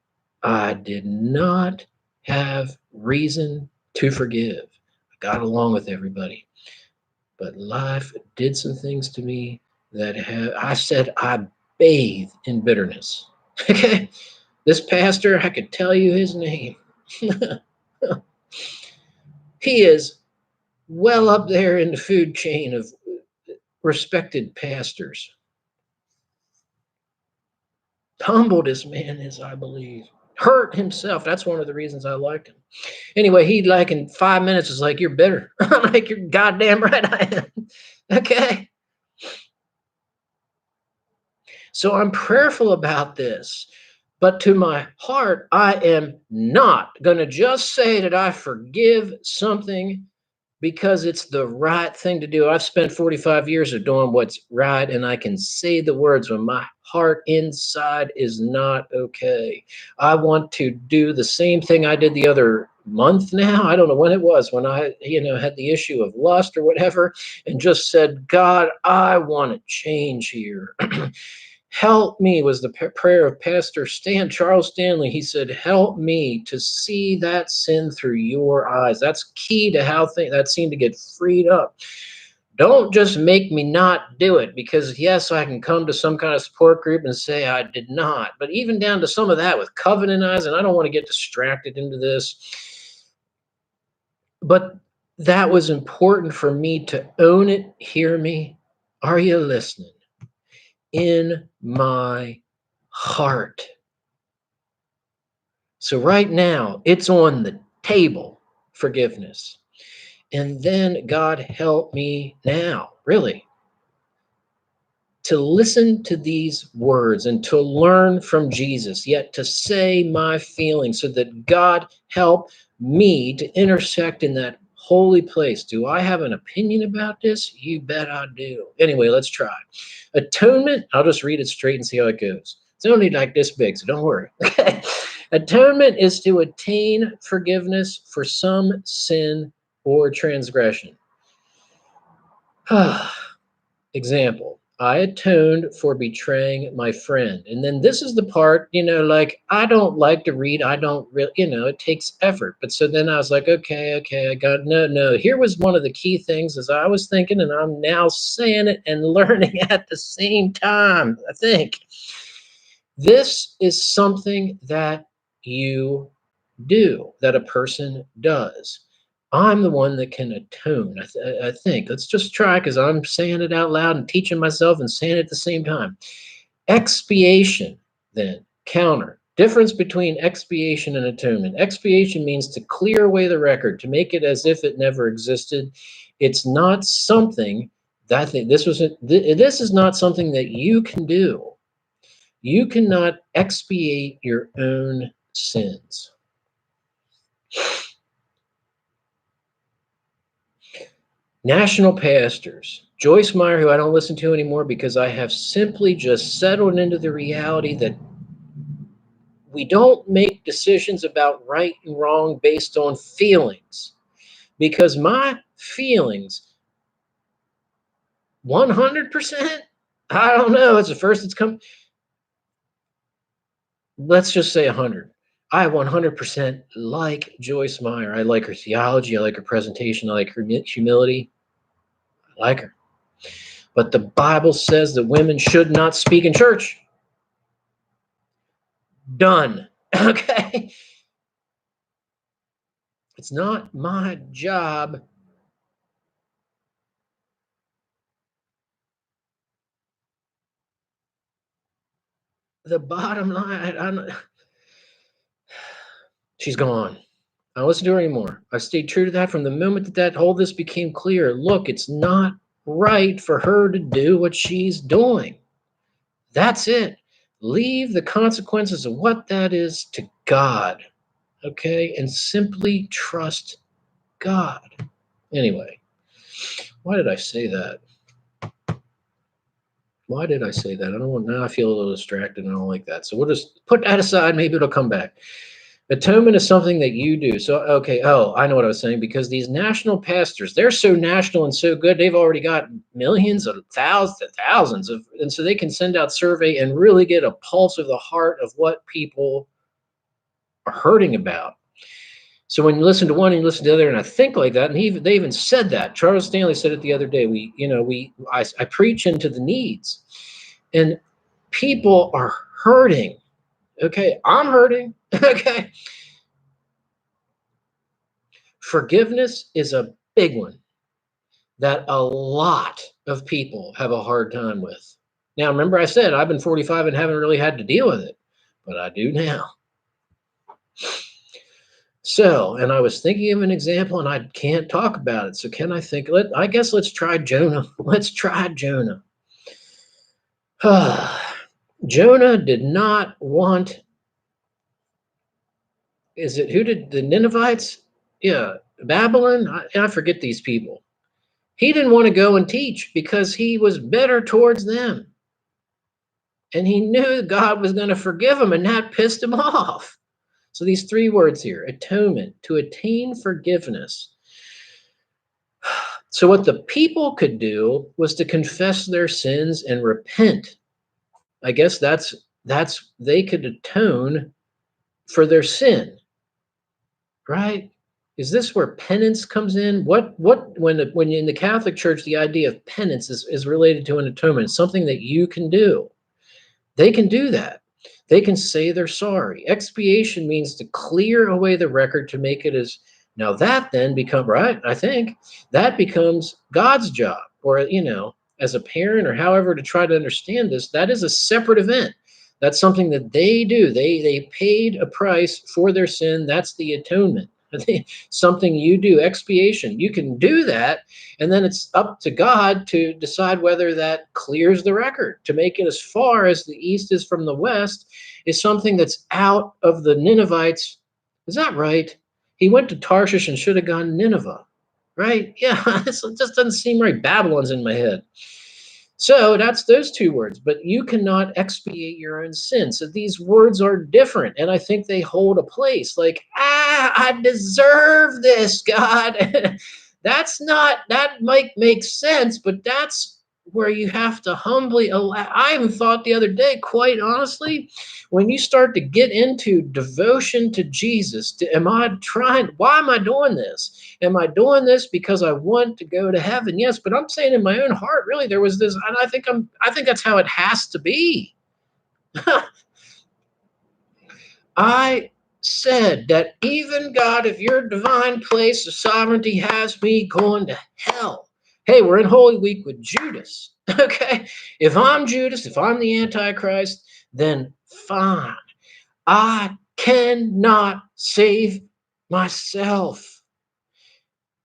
I did not have reason to forgive. I got along with everybody. But life did some things to me that I said I bathe in bitterness. Okay? This pastor, I could tell you his name. He is well up there in the food chain of respected pastors. Humbled as man is, I believe. Hurt himself. That's one of the reasons I liked him. Anyway, he, like, in 5 minutes was like, you're bitter. I'm like, you're goddamn right I am. Okay. So I'm prayerful about this. But to my heart, I am not going to just say that I forgive something because it's the right thing to do. I've spent 45 years of doing what's right, and I can say the words when my heart inside is not okay. I want to do the same thing I did the other month now. I don't know when it was, when I, had the issue of lust or whatever, and just said, God, I want to change here. Help me was the prayer of Pastor Charles Stanley. He said, help me to see that sin through your eyes. That's key to how that seemed to get freed up. Don't just make me not do it, because yes, I can come to some kind of support group and say I did not. But even down to some of that with covenant eyes, and I don't want to get distracted into this, but that was important for me to own it. Hear me? Are you listening? In my heart. So right now, it's on the table, forgiveness. And then God help me now, really, to listen to these words and to learn from Jesus, yet to say my feelings so that God help me to intersect in that holy place. Do I have an opinion about this? You bet I do. Anyway, let's try. Atonement, I'll just read it straight and see how it goes. It's only like this big, so don't worry. Okay. Atonement is to attain forgiveness for some sin or transgression. Example, I atoned for betraying my friend. And then this is the part, like I don't like to read. I don't really, it takes effort. But so then I was like, okay, I got no. Here was one of the key things as I was thinking, and I'm now saying it and learning at the same time. I think this is something that you do, that a person does. I'm the one that can atone. I think. Let's just try, because I'm saying it out loud and teaching myself and saying it at the same time. Expiation, then, counter. Difference between expiation and atonement. Expiation means to clear away the record, to make it as if it never existed. It's not something that this is not something that you can do. You cannot expiate your own sins. National pastors, Joyce Meyer, who I don't listen to anymore because I have simply just settled into the reality that we don't make decisions about right and wrong based on feelings, because my feelings, 100%, I don't know, it's the first it's come, let's just say 100. I 100% like Joyce Meyer. I like her theology. I like her presentation. I like her humility. I like her. But the Bible says that women should not speak in church. Done. Okay. It's not my job. The bottom line, she's gone. I don't listen to her anymore. I stayed true to that from the moment that all this became clear. Look, it's not right for her to do what she's doing. That's it. Leave the consequences of what that is to God, okay? And simply trust God. Anyway, why did I say that? Why did I say that? I don't want, now I feel a little distracted and I don't like that. So we'll just put that aside. Maybe it'll come back. Atonement is something that you do. So, okay. Oh, I know what I was saying, because these national pastors, they're so national and so good. They've already got millions of thousands of, and so they can send out survey and really get a pulse of the heart of what people are hurting about. So when you listen to one and you listen to the other, and I think like that, and they even said that. Charles Stanley said it the other day. I preach into the needs, and people are hurting. Okay, I'm hurting. Okay, forgiveness is a big one that a lot of people have a hard time with. Now, remember I said I've been 45 and haven't really had to deal with it, but I do now. So, and I was thinking of an example and I can't talk about it. So can I think, I guess let's try Jonah. Let's try Jonah. Jonah did not want, who did the Ninevites? Yeah, Babylon. I forget these people. He didn't want to go and teach because he was better towards them. and he knew God was going to forgive him, and that pissed him off. So these three words here: atonement, to attain forgiveness. So what the people could do was to confess their sins and repent. I guess that's they could atone for their sin, right? Is this where penance comes in? What when in the Catholic Church the idea of penance is related to an atonement, something that you can do. They can do that. They can say they're sorry. Expiation means to clear away the record to make it as now that then become right. I think that becomes God's job, or as a parent or however to try to understand this. That is a separate event. That's something that they do. They paid a price for their sin. That's the atonement. Something you do, expiation. You can do that, and then it's up to God to decide whether that clears the record. To make it as far as the east is from the west is something that's out of the Ninevites. Is that right? He went to Tarshish and should have gone Nineveh, right? Yeah, it just doesn't seem right. Babylon's in my head. So that's those two words, but you cannot expiate your own sin. So these words are different, and I think they hold a place. Like, I deserve this, God. That might make sense, but that's where you have to humbly allow. I even thought the other day, quite honestly, when you start to get into devotion to Jesus, why am I doing this? Am I doing this because I want to go to heaven? Yes, but I'm saying in my own heart, really, there was this, and I think that's how it has to be. I said that even God, if your divine place of sovereignty has me going to hell. Hey, we're in Holy Week with Judas. Okay. If I'm Judas, if I'm the Antichrist, then fine. I cannot save myself.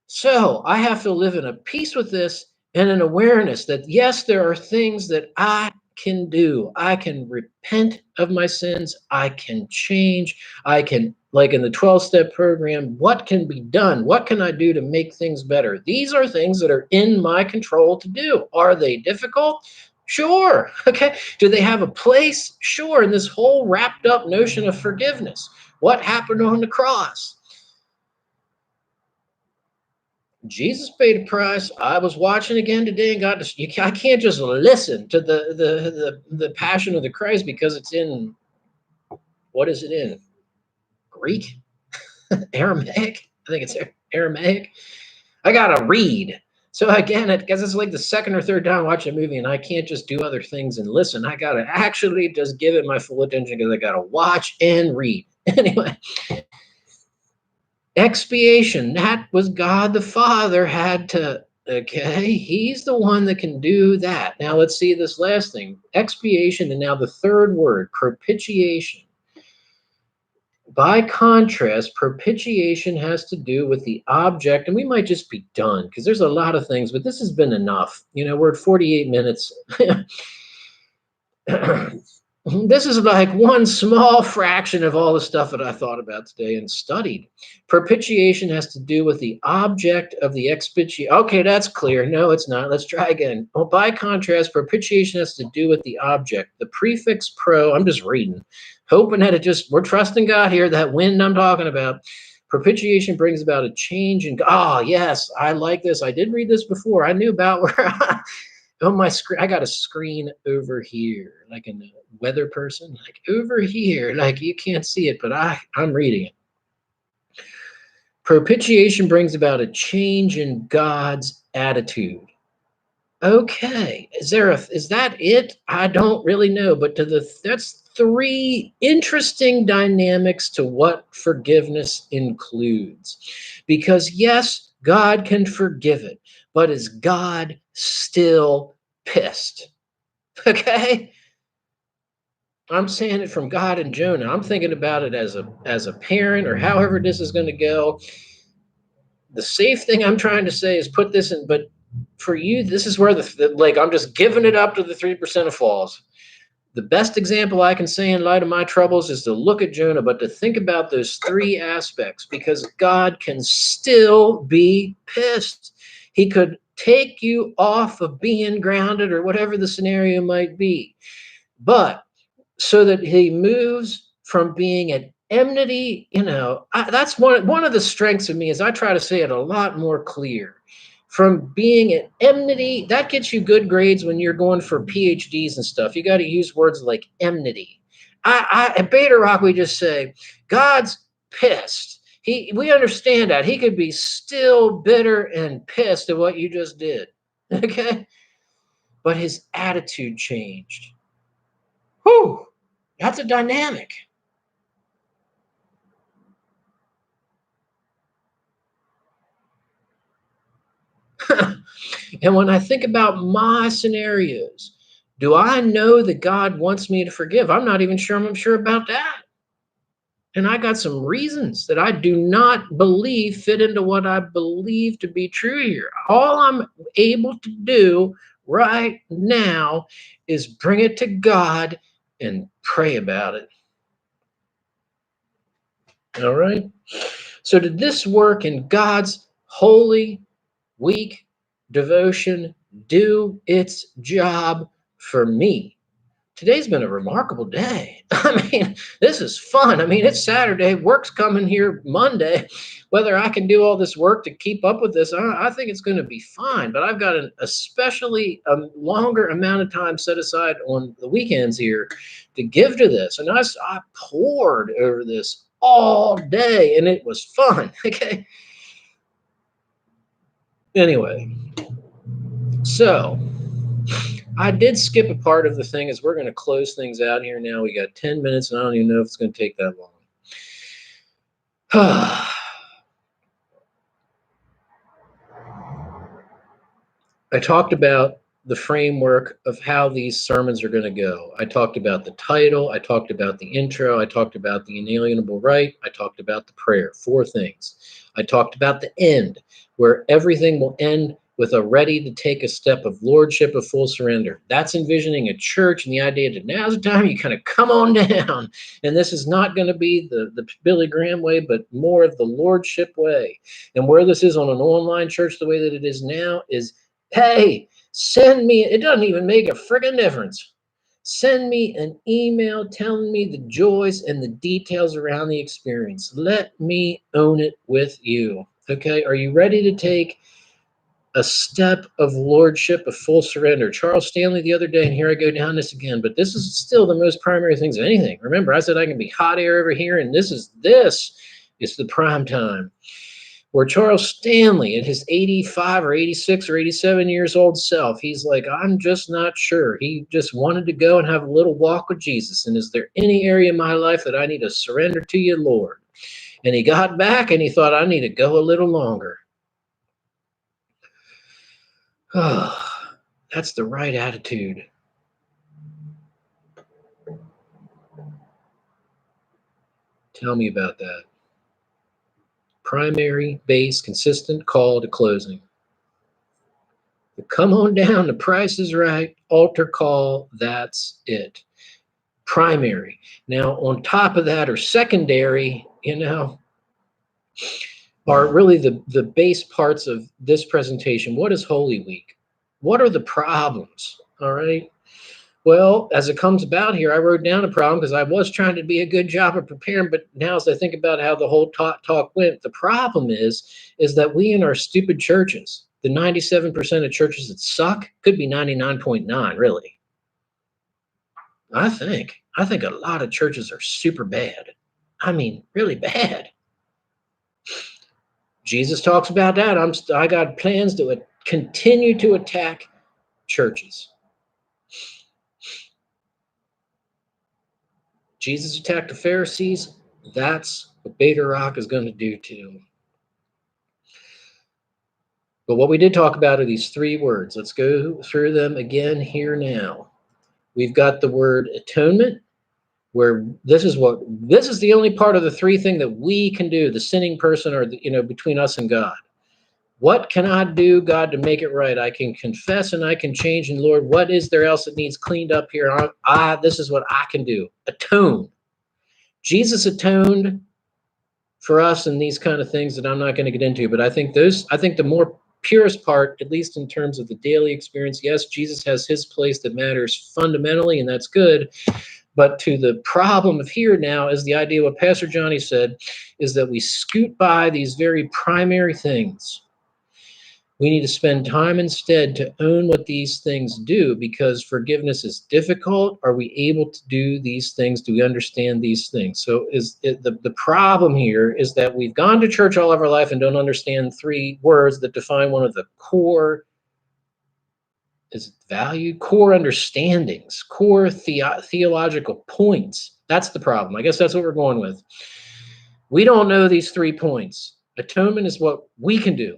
So I have to live in a peace with this and an awareness that, yes, there are things that I can do. I can repent of my sins. I can change. I can, like in the 12-step program, what can be done? What can I do to make things better? These are things that are in my control to do. Are they difficult? Sure. Okay. Do they have a place? Sure. In this whole wrapped up notion of forgiveness. What happened on the cross? Jesus paid a price. I was watching again today and got to. I can't just listen to the Passion of the Christ because it's in, what is it in? Greek, Aramaic. I think it's Aramaic. I gotta read. So again, because it's like the second or third time watching a movie, and I can't just do other things and listen. I gotta actually just give it my full attention because I gotta watch and read. Anyway. Expiation, that was God the Father had to, okay, he's the one that can do that. Now let's see this last thing, expiation, and now the third word, propitiation. By contrast, propitiation has to do with the object, and we might just be done because there's a lot of things, but this has been enough. We're at 48 minutes. This is like one small fraction of all the stuff that I thought about today and studied. Propitiation has to do with the object of the expiation. Okay, that's clear. No, it's not. Let's try again. Well, by contrast, propitiation has to do with the object. The prefix pro, I'm just reading, hoping that we're trusting God here, that wind I'm talking about. Propitiation brings about a change in, yes, I like this. I did read this before. I knew about where on my screen, I got a screen over here, like a weather person, like over here, like you can't see it, but I'm reading it. Propitiation brings about a change in God's attitude. Okay, is that it? I don't really know, but that's three interesting dynamics to what forgiveness includes. Because yes, God can forgive it, but is God still pissed? Okay? I'm saying it from God and Jonah. I'm thinking about it as a parent or however this is going to go. The safe thing I'm trying to say is put this in, but for you, this is where I'm just giving it up to the 3% of falls. The best example I can say in light of my troubles is to look at Jonah, but to think about those three aspects, because God can still be pissed. He could take you off of being grounded or whatever the scenario might be. But so that he moves from being at enmity, that's one of the strengths of me is I try to say it a lot more clear. From being at enmity, that gets you good grades when you're going for PhDs and stuff. You got to use words like enmity. At Beta Rock, we just say God's pissed. We understand that he could be still bitter and pissed at what you just did. Okay, but his attitude changed. Whew, that's a dynamic. And when I think about my scenarios, do I know that God wants me to forgive? I'm not even sure I'm sure about that. And I got some reasons that I do not believe fit into what I believe to be true here. All I'm able to do right now is bring it to God and pray about it. All right. So, did this work in God's holy week devotion do its job for me? Today's been a remarkable day. I mean, this is fun. I mean, it's Saturday, work's coming here Monday. Whether I can do all this work to keep up with this, I think it's going to be fine. But I've got an especially longer amount of time set aside on the weekends here to give to this. And I poured over this all day, and it was fun. Okay. Anyway, so I did skip a part of the thing as we're going to close things out here now. We got 10 minutes, and I don't even know if it's going to take that long. I talked about the framework of how these sermons are going to go. I talked about the title. I talked about the intro. I talked about the inalienable right. I talked about the prayer. 4 things. I talked about the end, where everything will end with a ready to take a step of lordship of full surrender. That's envisioning a church and the idea that now's the time you kind of come on down. And this is not going to be the Billy Graham way, but more of the lordship way. And where this is on an online church, the way that it is now is, hey, send me, it doesn't even make a friggin' difference. Send me an email telling me the joys and the details around the experience. Let me own it with you. Okay, are you ready to take a step of lordship, of full surrender? Charles Stanley the other day, and here I go down this again, but this is still the most primary things of anything. Remember, I said I can be hot air over here, and this is the prime time. Where Charles Stanley, at his 85 or 86 or 87 years old self, he's like, I'm just not sure. He just wanted to go and have a little walk with Jesus. And is there any area in my life that I need to surrender to you, Lord? And he got back and he thought, I need to go a little longer. Oh, that's the right attitude. Tell me about that. Primary, base, consistent call to closing. Come on down, the price is right, altar call, that's it. Primary. Now, on top of that, or secondary, are really the base parts of this presentation. What is Holy Week? What are the problems? All right. Well, as it comes about here, I wrote down a problem because I was trying to be a good job of preparing, but now as I think about how the whole talk went, the problem is that we in our stupid churches, the 97% of churches that suck, could be 99.9, really. I think a lot of churches are super bad. I mean, really bad. Jesus talks about that. I got plans to continue to attack churches. Jesus attacked the Pharisees. That's what Beta Rock is going to do too. But what we did talk about are these 3 words. Let's go through them again here now. We've got the word atonement, where this is the only part of the 3 thing that we can do, the sinning person or between us and God. What can I do, God, to make it right? I can confess and I can change. And Lord, what is there else that needs cleaned up here? This is what I can do. Atone. Jesus atoned for us and these kind of things that I'm not going to get into. But I think the more purest part, at least in terms of the daily experience. Yes, Jesus has his place that matters fundamentally, and that's good. But to the problem of here now is the idea, what Pastor Johnny said, is that we scoot by these very primary things. We need to spend time instead to own what these things do, because forgiveness is difficult. Are we able to do these things? Do we understand these things? So the problem here is that we've gone to church all of our life and don't understand three words that define one of the core core understandings, core theological points. That's the problem. I guess that's what we're going with. We don't know these 3 points. Atonement is what we can do.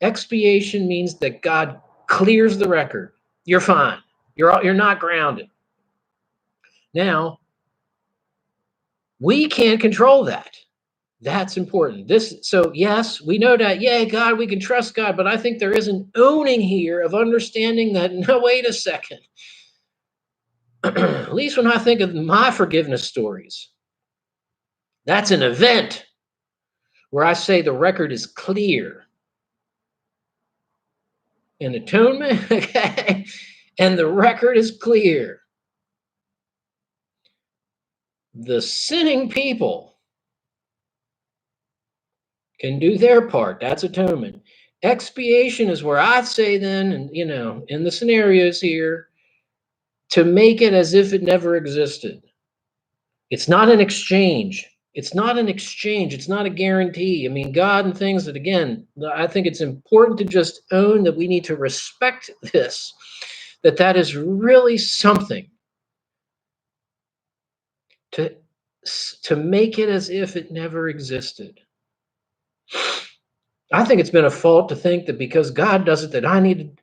Expiation means that God clears the record. You're fine. You're not grounded. Now, we can't control that. That's important. So yes, we know that, yeah, God, we can trust God, but I think there is an owning here of understanding that, no, wait a second. At least when I think of my forgiveness stories, that's an event where I say the record is clear. In atonement, okay, and the record is clear. The sinning people can do their part. That's atonement. Expiation is where I say then, and in the scenarios here, to make it as if it never existed. It's not an exchange. It's not an exchange. It's not a guarantee. I mean, God and things that, again, I think it's important to just own that we need to respect this, that is really something to make it as if it never existed. I think it's been a fault to think that because God does it, that I need to.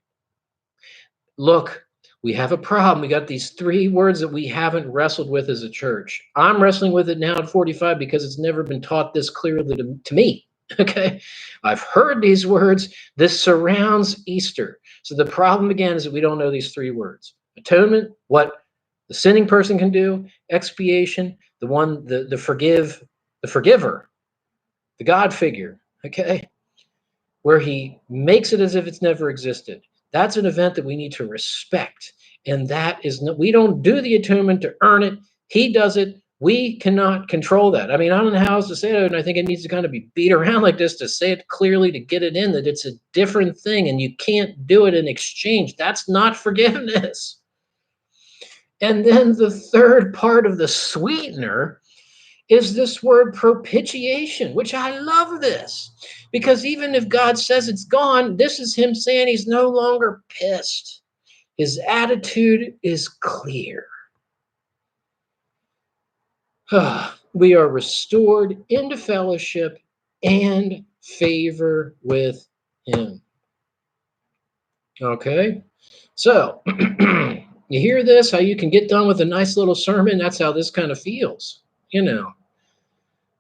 Look, we have a problem. We got these 3 words that we haven't wrestled with as a church. I'm wrestling with it now at 45 because it's never been taught this clearly to me. Okay, I've heard these words. This surrounds Easter. So the problem again is that we don't know these 3 words. Atonement, what the sinning person can do. Expiation, the forgiver, the God figure. Okay, where he makes it as if it's never existed. That's an event that we need to respect. And that is we don't do the atonement to earn it. He does it. We cannot control that. I mean, I don't know how else to say it, and I think it needs to kind of be beat around like this to say it clearly, to get it in, that it's a different thing, and you can't do it in exchange. That's not forgiveness. And then the third part of the sweetener is this word propitiation, which I love this, because even if God says it's gone, this is him saying he's no longer pissed. His attitude is clear. We are restored into fellowship and favor with him. Okay, so you hear this, how you can get done with a nice little sermon? That's how this kind of feels,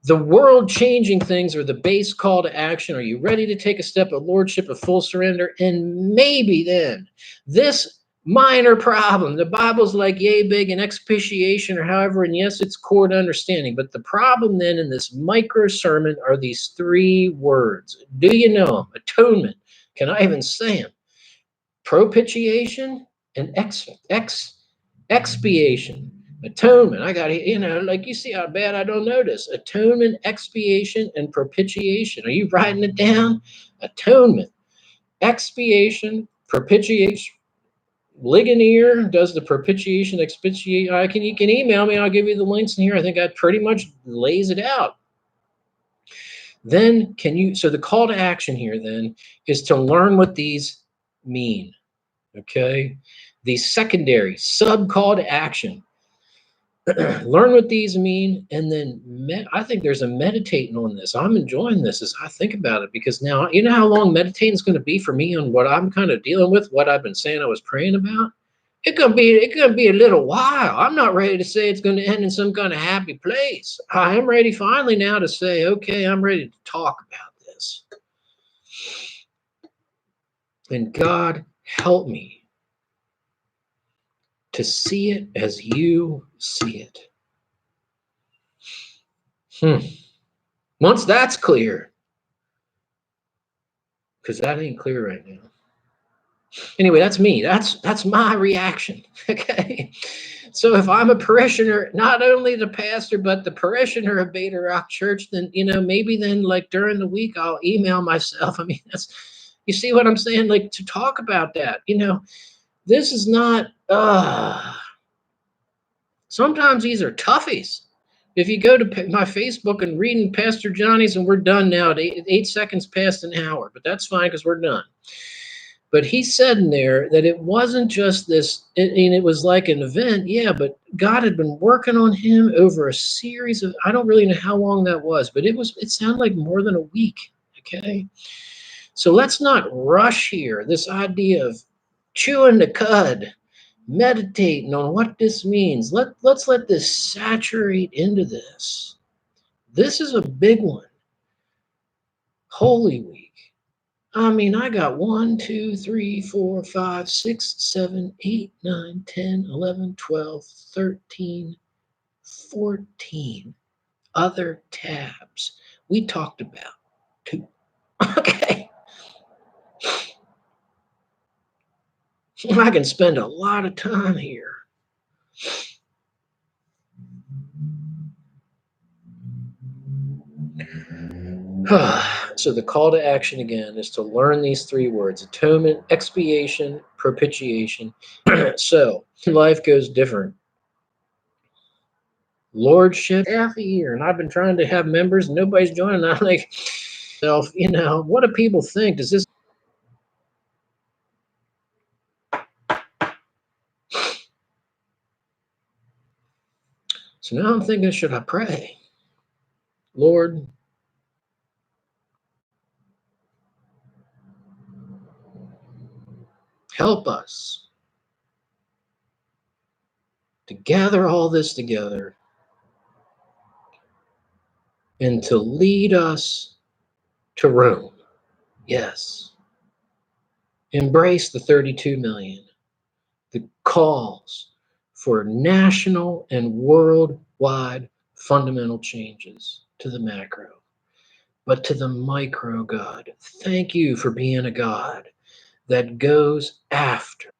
The world-changing things are the base call to action. Are you ready to take a step of lordship, of full surrender? And maybe then this minor problem, the Bible's like yay big and expiation or however, and yes, it's core to understanding. But the problem then in this micro sermon are these 3 words. Do you know them? Atonement. Can I even say them? Propitiation and expiation. Atonement. I got to, like, you see how bad I don't notice. Atonement, expiation, and propitiation. Are you writing it down? Atonement, expiation, propitiation. Ligonier does the propitiation, expiation. You can email me. I'll give you the links in here. I think that pretty much lays it out. Then so the call to action here then is to learn what these mean. Okay. The secondary sub call to action. Learn what these mean, and then I think there's a meditating on this. I'm enjoying this as I think about it, because now, you know how long meditating is going to be for me on what I'm kind of dealing with, what I've been saying I was praying about? It's gonna be a little while. I'm not ready to say it's going to end in some kind of happy place. I am ready finally now to say, okay, I'm ready to talk about this. And God, help me to see it as you see it. Once that's clear, because that ain't clear right now. Anyway, that's me. That's my reaction. Okay. So if I'm a parishioner, not only the pastor, but the parishioner of Beta Rock Church, then maybe then like during the week I'll email myself. I mean, that's you see what I'm saying? Like to talk about that. This is not sometimes these are toughies. If you go to my Facebook and reading Pastor Johnny's, and we're done now at 8 seconds past an hour, but that's fine because we're done. But he said in there that it wasn't just this, it was like an event, yeah, but God had been working on him over a series of, I don't really know how long that was, but it sounded like more than a week, okay? So let's not rush here, this idea of chewing the cud, meditating on what this means. Let's let this saturate into this. This is a big one. Holy Week. I mean, I got 1, 2, 3, 4, 5, 6, 7, 8, 9, 10, 11, 12, 13, 14 other tabs we talked about too. Okay. I can spend a lot of time here. So the call to action again is to learn these 3 words: atonement, expiation, propitiation. So life goes different. Lordship half a year, and I've been trying to have members, and nobody's joining. I'm like, what do people think? Does this? So now I'm thinking, should I pray? Lord, help us to gather all this together and to lead us to Rome. Yes. Embrace the 32 million, the calls for national and worldwide fundamental changes to the macro, but to the micro, God. Thank you for being a God that goes after